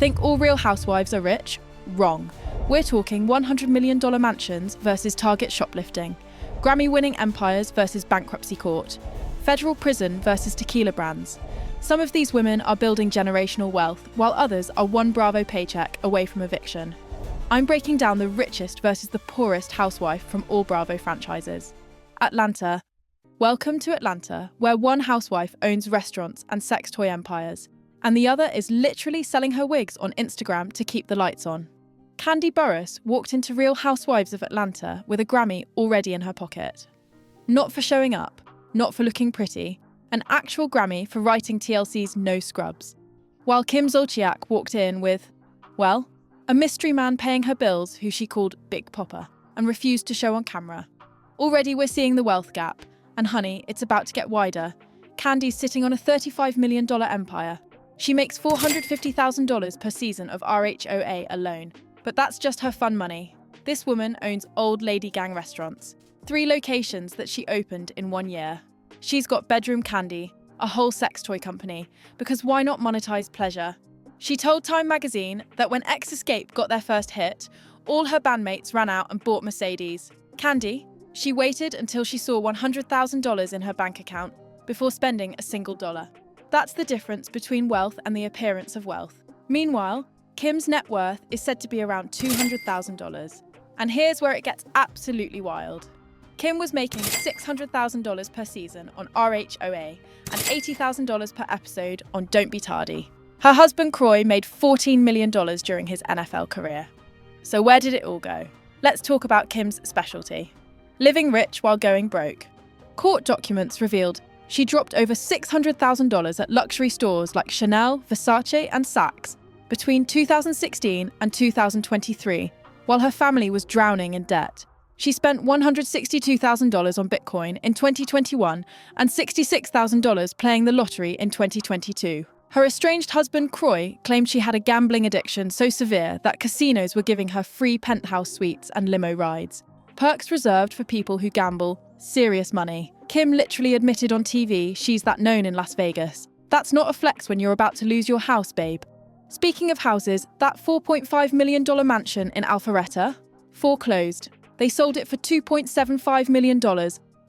Think all Real Housewives are rich? Wrong. We're talking $100 million mansions versus Target shoplifting, Grammy-winning empires versus bankruptcy court, federal prison versus tequila brands. Some of these women are building generational wealth, while others are one Bravo paycheck away from eviction. I'm breaking down the richest versus the poorest housewife from all Bravo franchises. Atlanta. Welcome to Atlanta, where one housewife owns restaurants and sex toy empires, and the other is literally selling her wigs on Instagram to keep the lights on. Kandi Burruss walked into Real Housewives of Atlanta with a Grammy already in her pocket. Not for showing up, not for looking pretty, an actual Grammy for writing TLC's No Scrubs. While Kim Zolciak walked in with, well, a mystery man paying her bills who she called Big Poppa and refused to show on camera. Already we're seeing the wealth gap, and honey, it's about to get wider. Kandi's sitting on a $35 million empire. She makes $450,000 per season of RHOA alone, but that's just her fun money. This woman owns old lady gang restaurants, 3 locations that she opened in 1 year. She's got Bedroom Kandi, a whole sex toy company, because why not monetize pleasure? She told Time magazine that when Escape got their first hit, all her bandmates ran out and bought Mercedes. Kandi, she waited until she saw $100,000 in her bank account before spending a single dollar. That's the difference between wealth and the appearance of wealth. Meanwhile, Kim's net worth is said to be around $200,000. And here's where it gets absolutely wild. Kim was making $600,000 per season on RHOA and $80,000 per episode on Don't Be Tardy. Her husband Croy made $14 million during his NFL career. So where did it all go? Let's talk about Kim's specialty. Living rich while going broke. Court documents revealed she dropped over $600,000 at luxury stores like Chanel, Versace and Saks between 2016 and 2023, while her family was drowning in debt. She spent $162,000 on Bitcoin in 2021 and $66,000 playing the lottery in 2022. Her estranged husband, Croy, claimed she had a gambling addiction so severe that casinos were giving her free penthouse suites and limo rides. Perks reserved for people who gamble, serious money. Kim literally admitted on TV she's that known in Las Vegas. That's not a flex when you're about to lose your house, babe. Speaking of houses, that $4.5 million mansion in Alpharetta foreclosed. They sold it for $2.75 million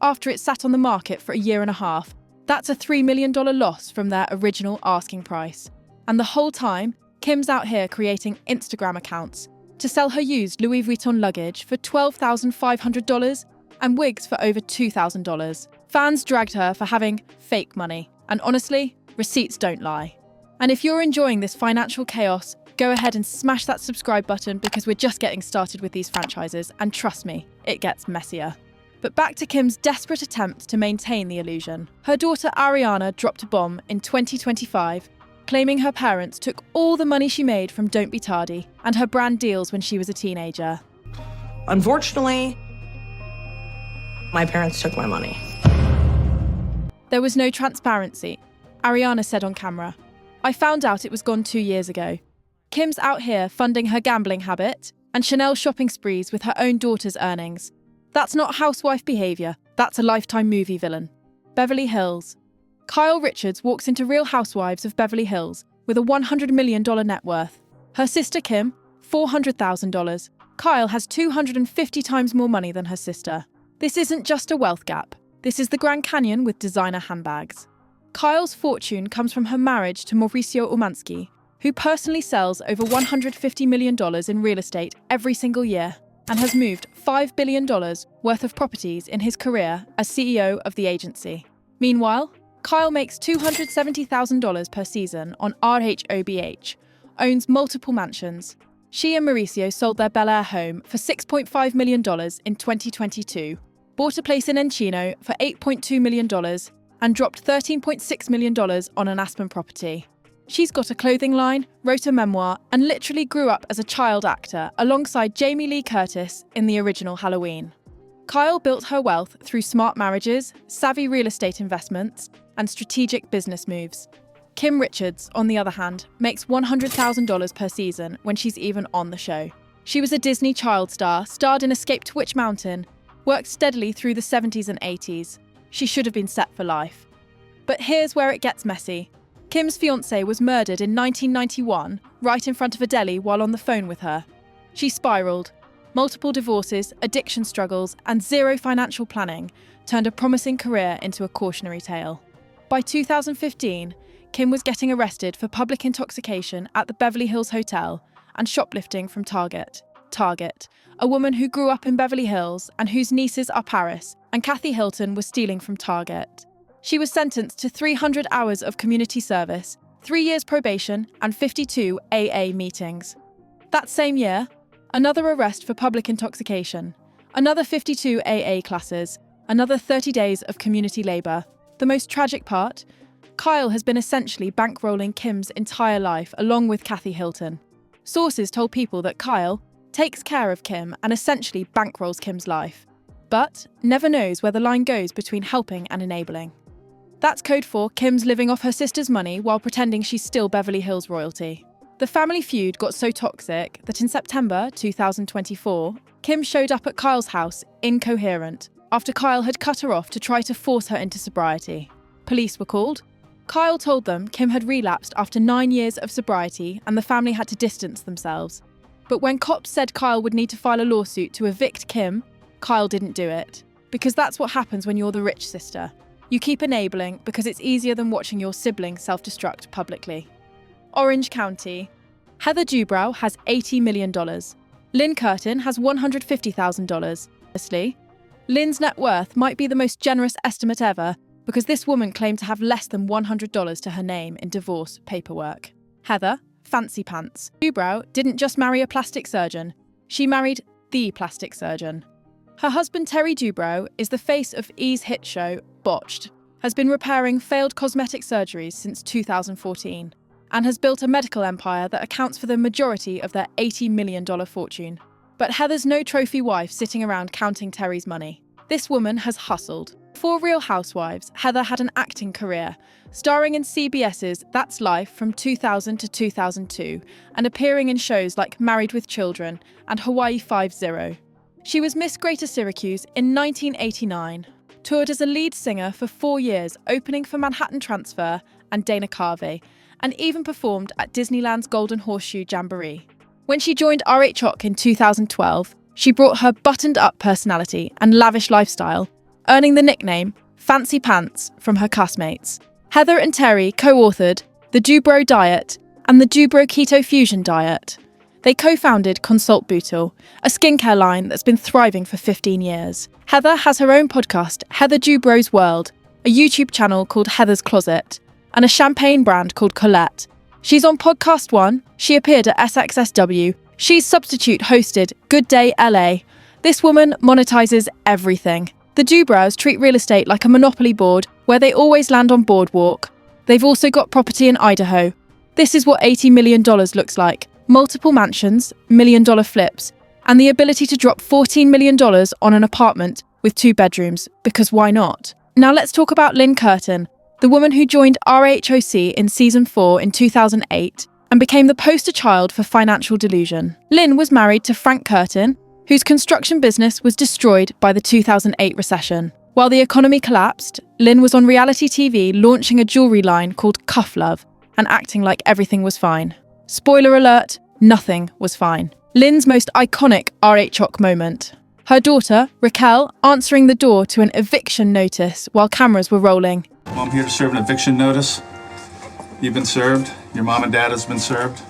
after it sat on the market for a year and a half. That's a $3 million loss from their original asking price. And the whole time, Kim's out here creating Instagram accounts to sell her used Louis Vuitton luggage for $12,500 and wigs for over $2,000. Fans dragged her for having fake money. And honestly, receipts don't lie. And if you're enjoying this financial chaos, go ahead and smash that subscribe button because we're just getting started with these franchises, and trust me, it gets messier. But back to Kim's desperate attempt to maintain the illusion. Her daughter Ariana dropped a bomb in 2025, claiming her parents took all the money she made from Don't Be Tardy and her brand deals when she was a teenager. Unfortunately, my parents took my money. There was no transparency. Ariana said on camera, "I found out it was gone 2 years ago." Kim's out here funding her gambling habit and Chanel shopping sprees with her own daughter's earnings. That's not housewife behaviour, that's a Lifetime movie villain. Beverly Hills. Kyle Richards walks into Real Housewives of Beverly Hills with a $100 million net worth. Her sister Kim, $400,000. Kyle has 250 times more money than her sister. This isn't just a wealth gap. This is the Grand Canyon with designer handbags. Kyle's fortune comes from her marriage to Mauricio Umansky, who personally sells over $150 million in real estate every single year and has moved $5 billion worth of properties in his career as CEO of the agency. Meanwhile, Kyle makes $270,000 per season on RHOBH, owns multiple mansions. She and Mauricio sold their Bel Air home for $6.5 million in 2022, bought a place in Encino for $8.2 million, and dropped $13.6 million on an Aspen property. She's got a clothing line, wrote a memoir, and literally grew up as a child actor alongside Jamie Lee Curtis in the original Halloween. Kyle built her wealth through smart marriages, savvy real estate investments, and strategic business moves. Kim Richards, on the other hand, makes $100,000 per season when she's even on the show. She was a Disney child star, starred in Escape to Witch Mountain, worked steadily through the 70s and 80s. She should have been set for life. But here's where it gets messy. Kim's fiancé was murdered in 1991, right in front of a deli while on the phone with her. She spiraled. Multiple divorces, addiction struggles, and zero financial planning turned a promising career into a cautionary tale. By 2015, Kim was getting arrested for public intoxication at the Beverly Hills Hotel and shoplifting from Target. Target, a woman who grew up in Beverly Hills and whose nieces are Paris, and Kathy Hilton was stealing from Target. She was sentenced to 300 hours of community service, 3 years probation, and 52 AA meetings. That same year, another arrest for public intoxication, another 52 AA classes, another 30 days of community labour. The most tragic part? Kyle has been essentially bankrolling Kim's entire life along with Kathy Hilton. Sources told People that Kyle takes care of Kim and essentially bankrolls Kim's life, but never knows where the line goes between helping and enabling. That's code for Kim's living off her sister's money while pretending she's still Beverly Hills royalty. The family feud got so toxic that in September 2024, Kim showed up at Kyle's house incoherent after Kyle had cut her off to try to force her into sobriety. Police were called. Kyle told them Kim had relapsed after 9 years of sobriety and the family had to distance themselves. But when cops said Kyle would need to file a lawsuit to evict Kim, Kyle didn't do it. Because that's what happens when you're the rich sister. You keep enabling because it's easier than watching your sibling self-destruct publicly. Orange County. Heather Dubrow has $80 million. Lynn Curtin has $150,000. Honestly, Lynn's net worth might be the most generous estimate ever because this woman claimed to have less than $100 to her name in divorce paperwork. Heather, fancy pants. Dubrow didn't just marry a plastic surgeon, she married the plastic surgeon. Her husband Terry Dubrow is the face of E's hit show, Botched, has been repairing failed cosmetic surgeries since 2014, and has built a medical empire that accounts for the majority of their $80 million fortune. But Heather's no trophy wife sitting around counting Terry's money. This woman has hustled. Before Real Housewives, Heather had an acting career, starring in CBS's That's Life from 2000 to 2002, and appearing in shows like Married with Children and Hawaii 5-0. She was Miss Greater Syracuse in 1989, toured as a lead singer for 4 years, opening for Manhattan Transfer and Dana Carvey, and even performed at Disneyland's Golden Horseshoe Jamboree. When she joined RHOBH in 2012, she brought her buttoned-up personality and lavish lifestyle, earning the nickname Fancy Pants from her castmates. Heather and Terry co-authored The Dubrow Diet and The Dubrow Keto Fusion Diet. They co-founded Consult Bootle, a skincare line that's been thriving for 15 years. Heather has her own podcast, Heather Dubrow's World, a YouTube channel called Heather's Closet, and a champagne brand called Colette. She's on Podcast One, she appeared at SXSW, she's substitute hosted Good Day LA. This woman monetizes everything. The Dubrows treat real estate like a monopoly board where they always land on Boardwalk. They've also got property in Idaho. This is what $80 million looks like. Multiple mansions, million-dollar flips, and the ability to drop $14 million on an apartment with 2 bedrooms, because why not? Now let's talk about Lynn Curtin, the woman who joined RHOC in Season 4 in 2008 and became the poster child for financial delusion. Lynn was married to Frank Curtin, whose construction business was destroyed by the 2008 recession. While the economy collapsed, Lynn was on reality TV launching a jewelry line called Cuff Love and acting like everything was fine. Spoiler alert, nothing was fine. Lynn's most iconic RHOC moment. Her daughter, Raquel, answering the door to an eviction notice while cameras were rolling. I'm here to serve an eviction notice. You've been served. Your mom and dad has been served.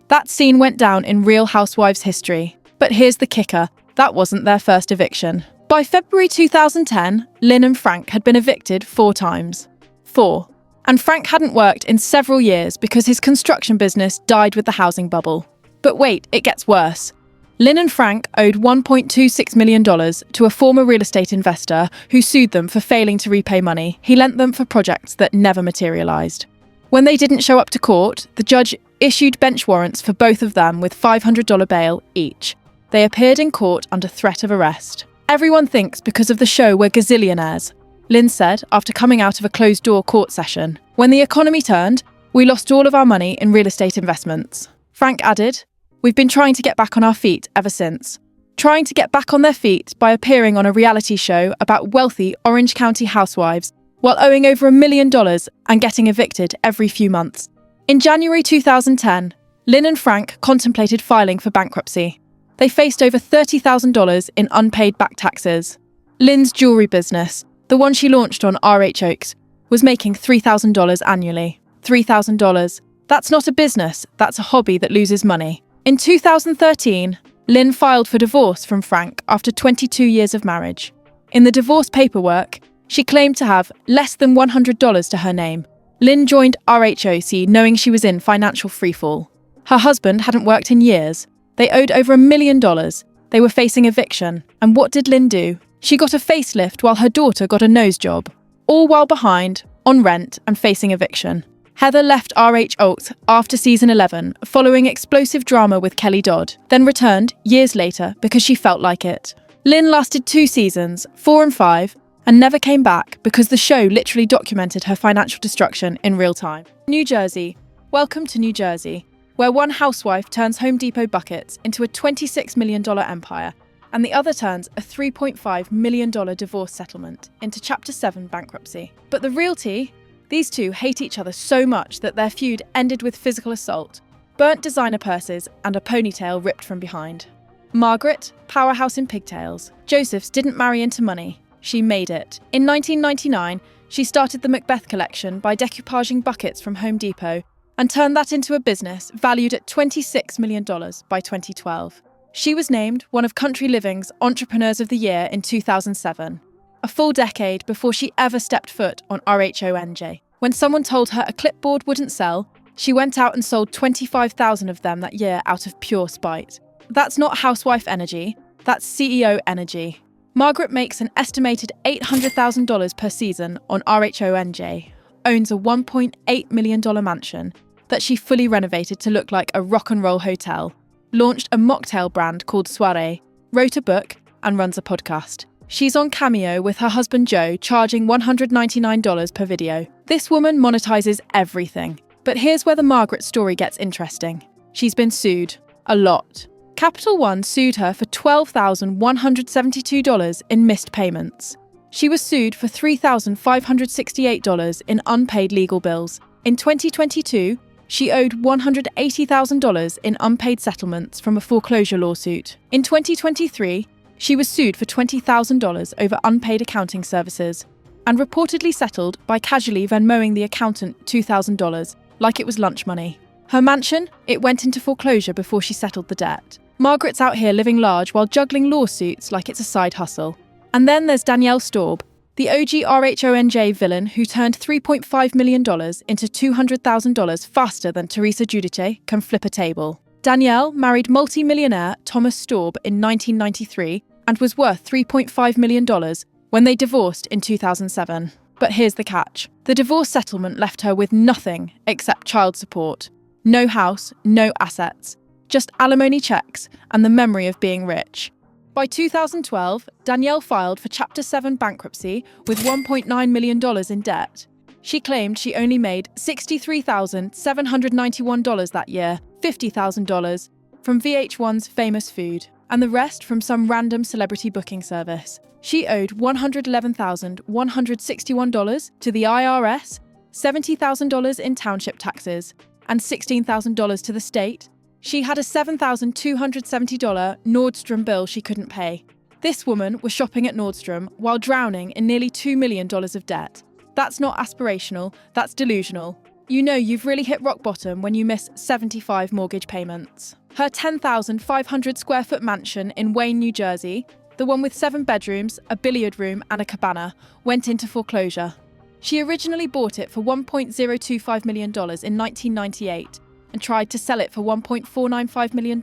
That scene went down in Real Housewives history. But here's the kicker, that wasn't their first eviction. By February 2010, Lynn and Frank had been evicted 4 times. 4. And Frank hadn't worked in several years because his construction business died with the housing bubble. But wait, it gets worse. Lynn and Frank owed $1.26 million to a former real estate investor who sued them for failing to repay money he lent them for projects that never materialised. When they didn't show up to court, the judge issued bench warrants for both of them with $500 bail each. They appeared in court under threat of arrest. Everyone thinks because of the show we're gazillionaires, Lynn said after coming out of a closed-door court session. When the economy turned, we lost all of our money in real estate investments. Frank added, "We've been trying to get back on our feet ever since. Trying to get back on their feet by appearing on a reality show about wealthy Orange County housewives while owing over $1 million and getting evicted every few months. In January 2010, Lynn and Frank contemplated filing for bankruptcy. They faced over $30,000 in unpaid back taxes. Lynn's jewellery business, the one she launched on RHOBH, was making $3,000 annually. $3,000. That's not a business, that's a hobby that loses money. In 2013, Lynn filed for divorce from Frank after 22 years of marriage. In the divorce paperwork, she claimed to have less than $100 to her name. Lynn joined RHOC knowing she was in financial freefall. Her husband hadn't worked in years. They owed over $1 million. They were facing eviction. And what did Lynn do? She got a facelift while her daughter got a nose job, all while behind, on rent and facing eviction. Heather left RHOBH after season 11 following explosive drama with Kelly Dodd, then returned years later because she felt like it. Lynn lasted 2 seasons, 4 and 5, and never came back because the show literally documented her financial destruction in real time. New Jersey. Welcome to New Jersey, where one housewife turns Home Depot buckets into a $26 million empire, and the other turns a $3.5 million divorce settlement into Chapter 7 bankruptcy. But the real tea? These two hate each other so much that their feud ended with physical assault, burnt designer purses, and a ponytail ripped from behind. Margaret, powerhouse in pigtails. Joseph's didn't marry into money. She made it. In 1999, she started the Macbeth collection by decoupaging buckets from Home Depot and turned that into a business valued at $26 million by 2012. She was named one of Country Living's Entrepreneurs of the Year in 2007. A full decade before she ever stepped foot on RHONY. When someone told her a clipboard wouldn't sell, she went out and sold 25,000 of them that year out of pure spite. That's not housewife energy, that's CEO energy. Margaret makes an estimated $800,000 per season on RHONY, owns a $1.8 million mansion that she fully renovated to look like a rock and roll hotel, launched a mocktail brand called Soirée, wrote a book, and runs a podcast. She's on Cameo with her husband Joe, charging $199 per video. This woman monetizes everything. But here's where the Margaret story gets interesting. She's been sued. A lot. Capital One sued her for $12,172 in missed payments. She was sued for $3,568 in unpaid legal bills. In 2022, she owed $180,000 in unpaid settlements from a foreclosure lawsuit. In 2023, she was sued for $20,000 over unpaid accounting services and reportedly settled by casually Venmoing the accountant $2,000 like it was lunch money. Her mansion? It went into foreclosure before she settled the debt. Margaret's out here living large while juggling lawsuits like it's a side hustle. And then there's Danielle Staub, the OG RHONY villain who turned $3.5 million into $200,000 faster than Teresa Giudice can flip a table. Danielle married multi-millionaire Thomas Staub in 1993 and was worth $3.5 million when they divorced in 2007. But here's the catch. The divorce settlement left her with nothing except child support. No house, no assets, just alimony checks and the memory of being rich. By 2012, Danielle filed for Chapter 7 bankruptcy with $1.9 million in debt. She claimed she only made $63,791 that year, $50,000 from VH1's Famous Food, and the rest from some random celebrity booking service. She owed $111,161 to the IRS, $70,000 in township taxes, and $16,000 to the state. She had a $7,270 Nordstrom bill she couldn't pay. This woman was shopping at Nordstrom while drowning in nearly $2 million of debt. That's not aspirational, that's delusional. You know you've really hit rock bottom when you miss 75 mortgage payments. Her 10,500 square foot mansion in Wayne, New Jersey, the one with 7 bedrooms, a billiard room and a cabana, went into foreclosure. She originally bought it for $1.025 million in 1998 and tried to sell it for $1.495 million,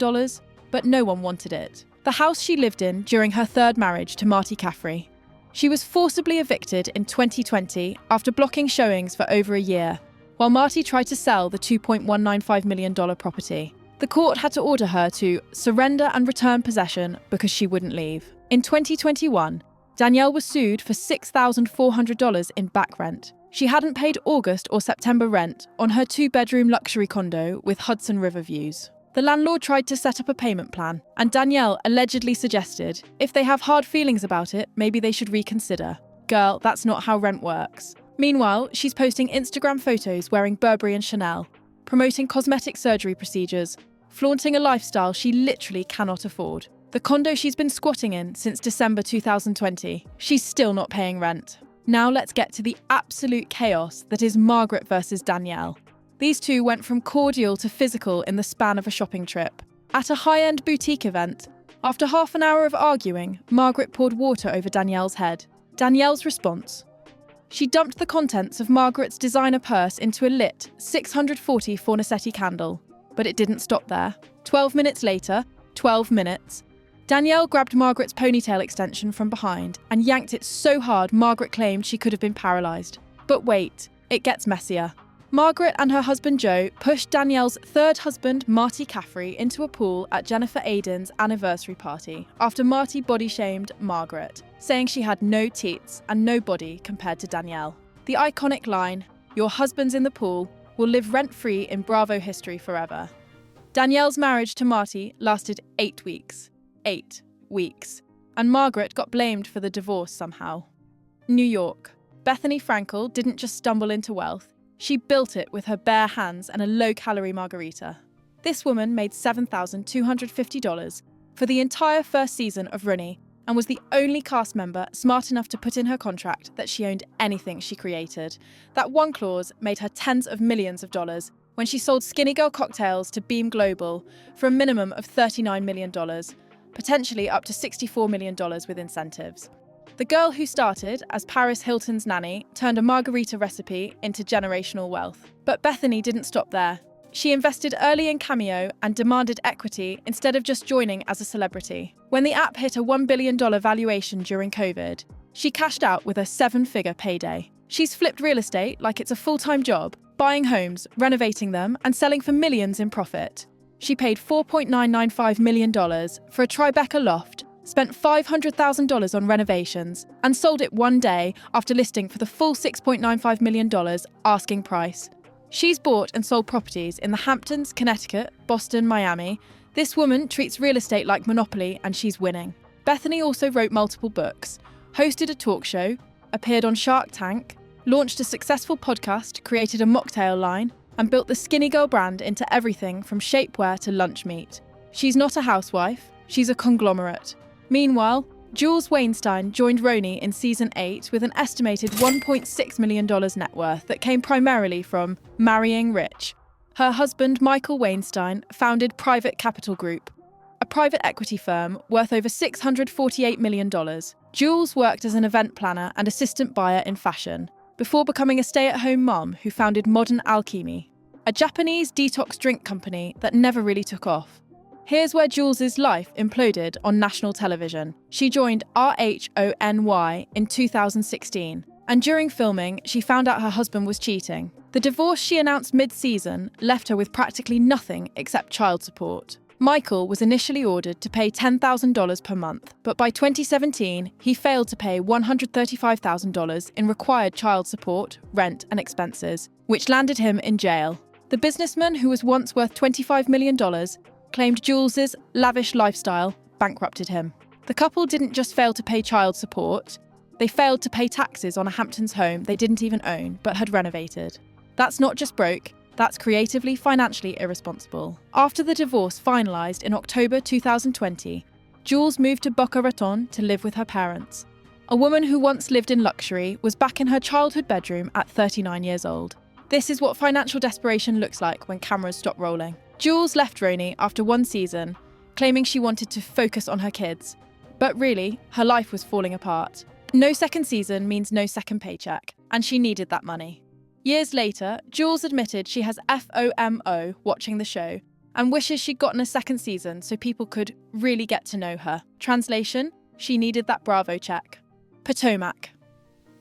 but no one wanted it. The house she lived in during her 3rd marriage to Marty Caffrey. She was forcibly evicted in 2020 after blocking showings for over a year, while Marty tried to sell the $2.195 million property. The court had to order her to surrender and return possession because she wouldn't leave. In 2021, Danielle was sued for $6,400 in back rent. She hadn't paid August or September rent on her 2-bedroom luxury condo with Hudson River views. The landlord tried to set up a payment plan, and Danielle allegedly suggested, if they have hard feelings about it, maybe they should reconsider. Girl, that's not how rent works. Meanwhile, she's posting Instagram photos wearing Burberry and Chanel, promoting cosmetic surgery procedures, flaunting a lifestyle she literally cannot afford. The condo she's been squatting in since December 2020, she's still not paying rent. Now let's get to the absolute chaos that is Margaret versus Danielle. These two went from cordial to physical in the span of a shopping trip. At a high-end boutique event, after half an hour of arguing, Margaret poured water over Danielle's head. Danielle's response: she dumped the contents of Margaret's designer purse into a lit 640 Fornasetti candle. But it didn't stop there. 12 minutes later, 12 minutes, Danielle grabbed Margaret's ponytail extension from behind and yanked it so hard Margaret claimed she could have been paralysed. But wait, it gets messier. Margaret and her husband Joe pushed Danielle's third husband, Marty Caffrey, into a pool at Jennifer Aydin's anniversary party after Marty body-shamed Margaret, saying she had no teats and no body compared to Danielle. The iconic line, "Your husband's in the pool," will live rent-free in Bravo history forever. Danielle's marriage to Marty lasted 8 weeks. 8 weeks. And Margaret got blamed for the divorce somehow. New York. Bethenny Frankel didn't just stumble into wealth. She built it with her bare hands and a low-calorie margarita. This woman made $7,250 for the entire first season of RHONY and was the only cast member smart enough to put in her contract that she owned anything she created. That one clause made her tens of millions of dollars when she sold Skinny Girl cocktails to Beam Global for a minimum of $39 million, potentially up to $64 million with incentives. The girl who started as Paris Hilton's nanny turned a margarita recipe into generational wealth. But Bethenny didn't stop there. She invested early in Cameo and demanded equity instead of just joining as a celebrity. When the app hit a $1 billion valuation during COVID, she cashed out with a 7-figure payday. She's flipped real estate like it's a full-time job, buying homes, renovating them, and selling for millions in profit. She paid $4.995 million for a Tribeca loft, spent $500,000 on renovations, and sold it one day after listing for the full $6.95 million asking price. She's bought and sold properties in the Hamptons, Connecticut, Boston, Miami. This woman treats real estate like Monopoly, and she's winning. Bethenny also wrote multiple books, hosted a talk show, appeared on Shark Tank, launched a successful podcast, created a mocktail line, and built the Skinny Girl brand into everything from shapewear to lunch meat. She's not a housewife, she's a conglomerate. Meanwhile, Jules Weinstein joined RHONY in Season 8 with an estimated $1.6 million net worth that came primarily from marrying rich. Her husband, Michael Weinstein, founded Private Capital Group, a private equity firm worth over $648 million. Jules worked as an event planner and assistant buyer in fashion, before becoming a stay-at-home mom who founded Modern Alchemy, a Japanese detox drink company that never really took off. Here's where Jules's life imploded on national television. She joined RHONY in 2016, and during filming, she found out her husband was cheating. The divorce she announced mid-season left her with practically nothing except child support. Michael was initially ordered to pay $10,000 per month, but by 2017, he failed to pay $135,000 in required child support, rent, and expenses, which landed him in jail. The businessman, who was once worth $25 million, claimed Jules's lavish lifestyle bankrupted him. The couple didn't just fail to pay child support, they failed to pay taxes on a Hamptons home they didn't even own but had renovated. That's not just broke, that's creatively, financially irresponsible. After the divorce finalised in October 2020, Jules moved to Boca Raton to live with her parents. A woman who once lived in luxury was back in her childhood bedroom at 39 years old. This is what financial desperation looks like when cameras stop rolling. Jules left RHONY after one season, claiming she wanted to focus on her kids. But really, her life was falling apart. No second season means no second paycheck, and she needed that money. Years later, Jules admitted she has FOMO watching the show and wishes she'd gotten a second season so people could really get to know her. Translation, she needed that Bravo check. Potomac.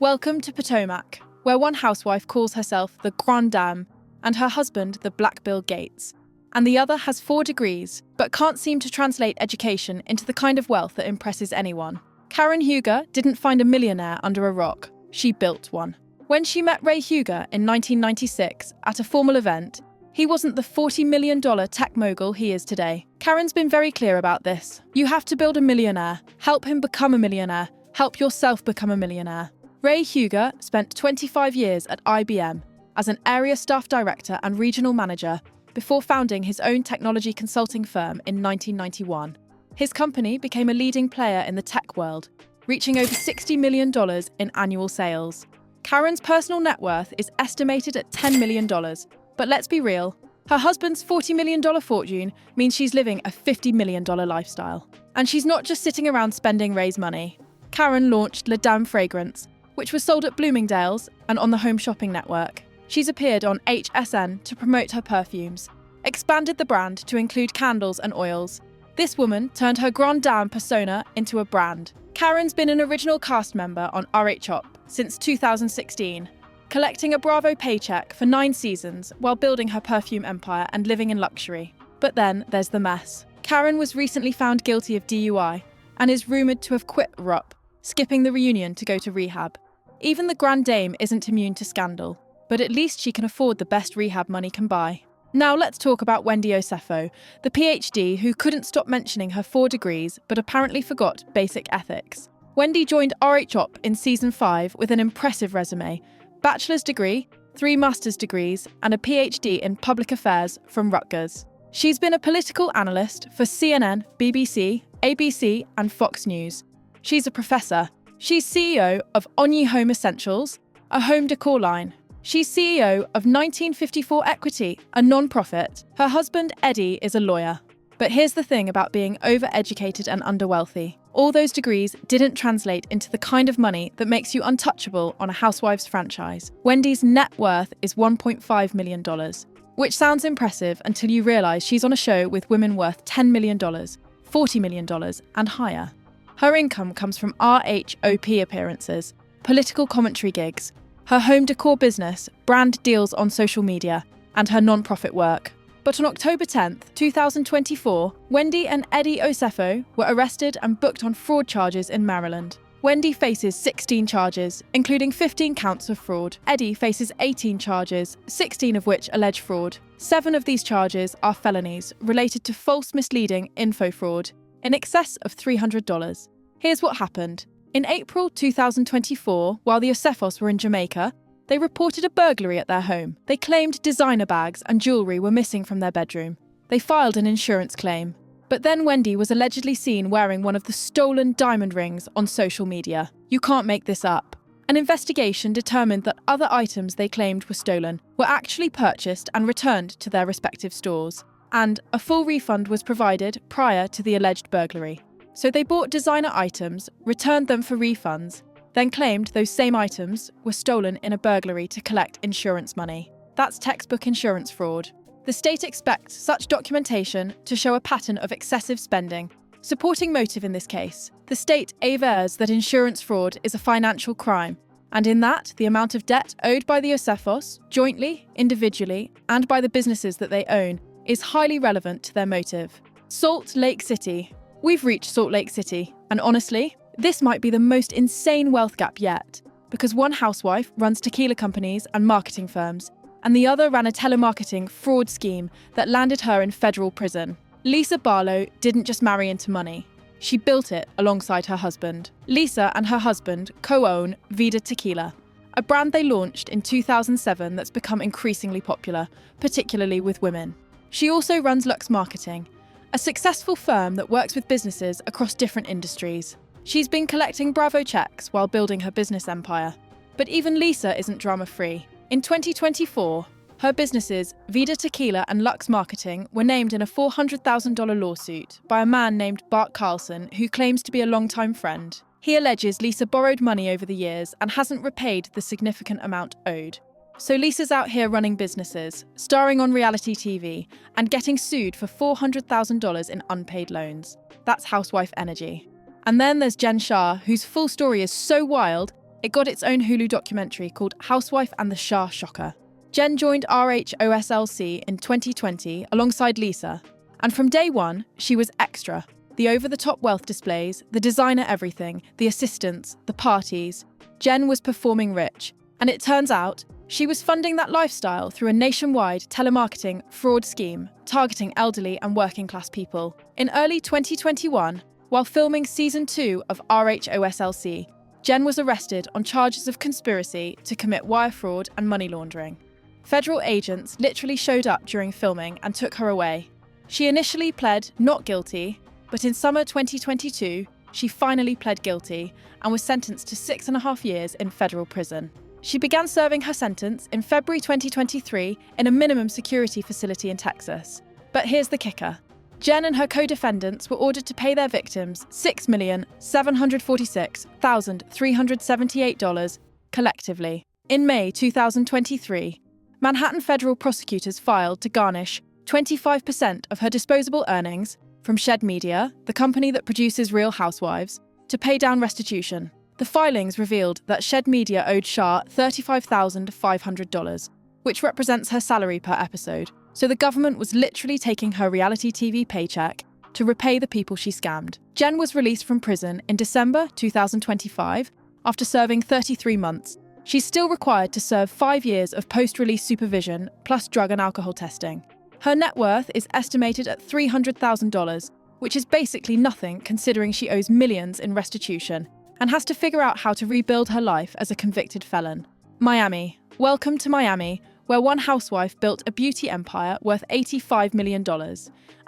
Welcome to Potomac, where one housewife calls herself the Grande Dame and her husband the Black Bill Gates. And the other has 4 degrees, but can't seem to translate education into the kind of wealth that impresses anyone. Karen Huger didn't find a millionaire under a rock, she built one. When she met Ray Huger in 1996 at a formal event, he wasn't the $40 million tech mogul he is today. Karen's been very clear about this. You have to build a millionaire, help him become a millionaire, help yourself become a millionaire. Ray Huger spent 25 years at IBM as an area staff director and regional manager before founding his own technology consulting firm in 1991. His company became a leading player in the tech world, reaching over $60 million in annual sales. Karen's personal net worth is estimated at $10 million, but let's be real, her husband's $40 million fortune means she's living a $50 million lifestyle. And she's not just sitting around spending Ray's money. Karen launched La Dame Fragrance, which was sold at Bloomingdale's and on the Home Shopping Network. She's appeared on HSN to promote her perfumes, expanded the brand to include candles and oils. This woman turned her grande dame persona into a brand. Karen's been an original cast member on RHOBH since 2016, collecting a Bravo paycheck for 9 seasons while building her perfume empire and living in luxury. But then there's the mess. Karen was recently found guilty of DUI and is rumoured to have quit RHOBH, skipping the reunion to go to rehab. Even the Grand Dame isn't immune to scandal, but at least she can afford the best rehab money can buy. Now let's talk about Wendy Osefo, the PhD who couldn't stop mentioning her 4 degrees but apparently forgot basic ethics. Wendy joined RHOBH in season 5 with an impressive resume, bachelor's degree, 3 master's degrees, and a PhD in public affairs from Rutgers. She's been a political analyst for CNN, BBC, ABC, and Fox News. She's a professor. She's CEO of RHONY Home Essentials, a home decor line. She's CEO of 1954 Equity, a non-profit. Her husband, Eddie, is a lawyer. But here's the thing about being overeducated and underwealthy. All those degrees didn't translate into the kind of money that makes you untouchable on a Housewives franchise. Wendy's net worth is $1.5 million, which sounds impressive until you realise she's on a show with women worth $10 million, $40 million, and higher. Her income comes from RHOP appearances, political commentary gigs, her home decor business, brand deals on social media, and her non-profit work. But on October 10th, 2024, Wendy and Eddie Osefo were arrested and booked on fraud charges in Maryland. Wendy faces 16 charges, including 15 counts of fraud. Eddie faces 18 charges, 16 of which allege fraud. 7 of these charges are felonies related to false misleading info fraud, in excess of $300. Here's what happened. In April 2024, while the Osefos were in Jamaica, they reported a burglary at their home. They claimed designer bags and jewellery were missing from their bedroom. They filed an insurance claim. But then Wendy was allegedly seen wearing one of the stolen diamond rings on social media. You can't make this up. An investigation determined that other items they claimed were stolen were actually purchased and returned to their respective stores. And a full refund was provided prior to the alleged burglary. So they bought designer items, returned them for refunds, then claimed those same items were stolen in a burglary to collect insurance money. That's textbook insurance fraud. The state expects such documentation to show a pattern of excessive spending. Supporting motive in this case, the state avers that insurance fraud is a financial crime, and in that, the amount of debt owed by the Osefos, jointly, individually, and by the businesses that they own, is highly relevant to their motive. Salt Lake City. We've reached Salt Lake City, and honestly, this might be the most insane wealth gap yet, because one housewife runs tequila companies and marketing firms, and the other ran a telemarketing fraud scheme that landed her in federal prison. Lisa Barlow didn't just marry into money. She built it alongside her husband. Lisa and her husband co-own Vida Tequila, a brand they launched in 2007 that's become increasingly popular, particularly with women. She also runs Lux Marketing, a successful firm that works with businesses across different industries. She's been collecting Bravo checks while building her business empire. But even Lisa isn't drama-free. In 2024, her businesses, Vida Tequila and Lux Marketing, were named in a $400,000 lawsuit by a man named Bart Carlson, who claims to be a longtime friend. He alleges Lisa borrowed money over the years and hasn't repaid the significant amount owed. So Lisa's out here running businesses, starring on reality TV, and getting sued for $400,000 in unpaid loans. That's housewife energy. And then there's Jen Shah, whose full story is so wild, it got its own Hulu documentary called Housewife and the Shah Shocker. Jen joined RHOSLC in 2020 alongside Lisa, and from day one, she was extra. The over-the-top wealth displays, the designer everything, the assistants, the parties. Jen was performing rich, and it turns out she was funding that lifestyle through a nationwide telemarketing fraud scheme targeting elderly and working-class people. In early 2021, while filming Season 2 of RHOSLC, Jen was arrested on charges of conspiracy to commit wire fraud and money laundering. Federal agents literally showed up during filming and took her away. She initially pled not guilty, but in summer 2022, she finally pled guilty and was sentenced to 6.5 years in federal prison. She began serving her sentence in February 2023 in a minimum security facility in Texas. But here's the kicker. Jen and her co-defendants were ordered to pay their victims $6,746,378 collectively. In May 2023, Manhattan federal prosecutors filed to garnish 25% of her disposable earnings from Shed Media, the company that produces Real Housewives, to pay down restitution. The filings revealed that Shed Media owed Shah $35,500, which represents her salary per episode. So the government was literally taking her reality TV paycheck to repay the people she scammed. Jen was released from prison in December 2025 after serving 33 months. She's still required to serve 5 years of post-release supervision plus drug and alcohol testing. Her net worth is estimated at $300,000, which is basically nothing considering she owes millions in restitution and has to figure out how to rebuild her life as a convicted felon. Miami. Welcome to Miami, where one housewife built a beauty empire worth $85 million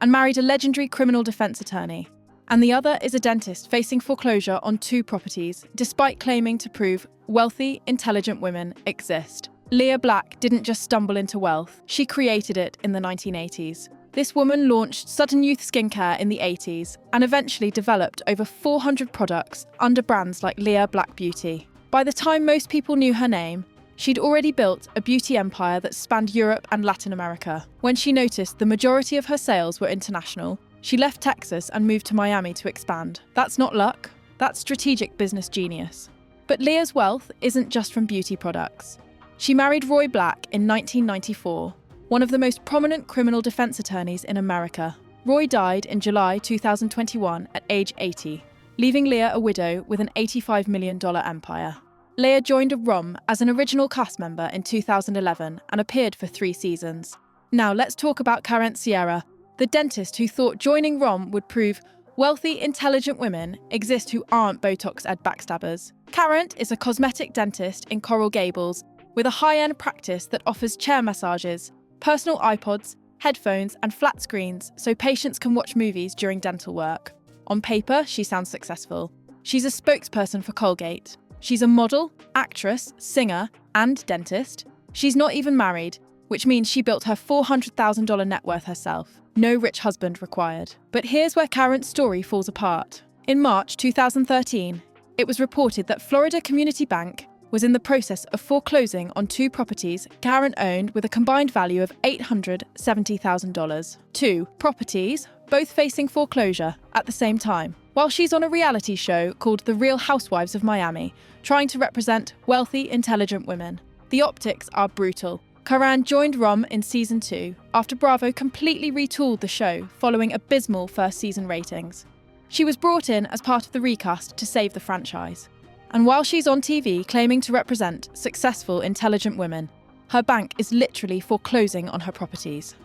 and married a legendary criminal defense attorney. And the other is a dentist facing foreclosure on 2 properties, despite claiming to prove wealthy, intelligent women exist. Leah Black didn't just stumble into wealth, she created it in the 1980s. This woman launched Sudden Youth Skincare in the 80s and eventually developed over 400 products under brands like Leah Black Beauty. By the time most people knew her name, she'd already built a beauty empire that spanned Europe and Latin America. When she noticed the majority of her sales were international, she left Texas and moved to Miami to expand. That's not luck, that's strategic business genius. But Leah's wealth isn't just from beauty products. She married Roy Black in 1994, one of the most prominent criminal defense attorneys in America. Roy died in July 2021 at age 80, leaving Leah a widow with an $85 million empire. Leah joined RHOBH as an original cast member in 2011 and appeared for 3 seasons. Now let's talk about Karen Sierra, the dentist who thought joining RHOBH would prove wealthy, intelligent women exist who aren't Botox-ed backstabbers. Karen is a cosmetic dentist in Coral Gables with a high-end practice that offers chair massages, personal iPods, headphones, and flat screens so patients can watch movies during dental work. On paper, she sounds successful. She's a spokesperson for Colgate. She's a model, actress, singer, and dentist. She's not even married, which means she built her $400,000 net worth herself. No rich husband required. But here's where Karen's story falls apart. In March 2013, it was reported that Florida Community Bank was in the process of foreclosing on 2 properties Karen owned with a combined value of $870,000. 2 properties, both facing foreclosure at the same time, while she's on a reality show called The Real Housewives of Miami, trying to represent wealthy, intelligent women. The optics are brutal. Karen joined RHOBH in season 2 after Bravo completely retooled the show following abysmal first season ratings. She was brought in as part of the recast to save the franchise. And while she's on TV claiming to represent successful, intelligent women, her bank is literally foreclosing on her properties.